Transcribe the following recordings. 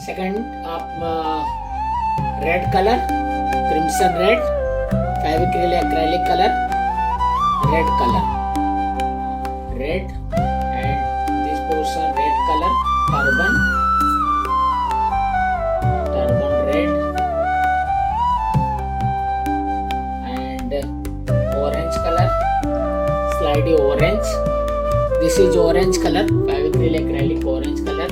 Second, red color, crimson red, fabric acrylic color, red color, red, and this portion red color, turban red, and orange color, slightly orange. This is orange color, fabric acrylic orange color.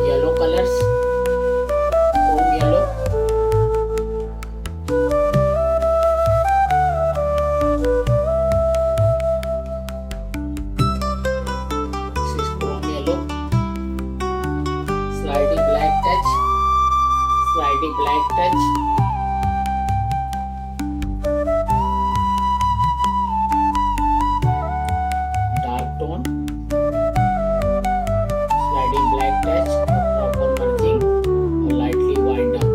Yellow colors, chrome yellow, this is chrome yellow, slightly black touch, dark tone, black touch, proper merging, or lightly wind up.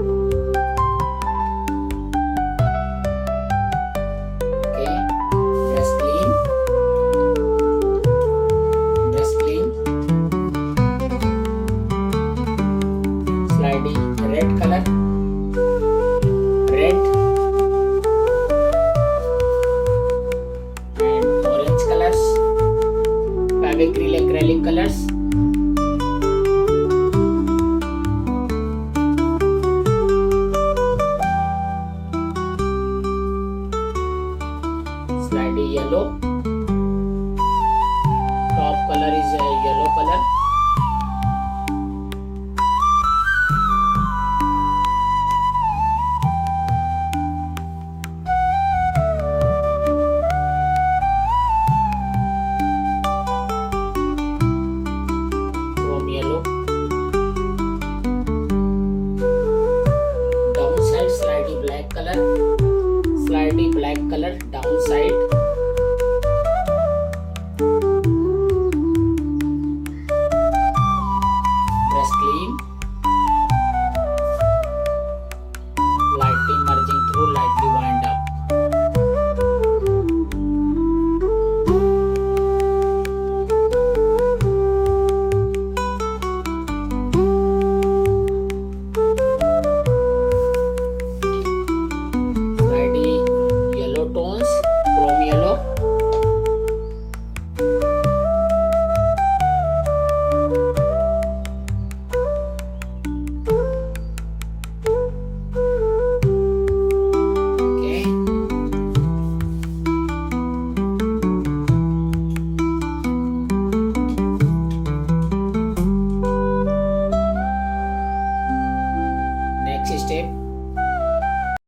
Okay, brush clean, sliding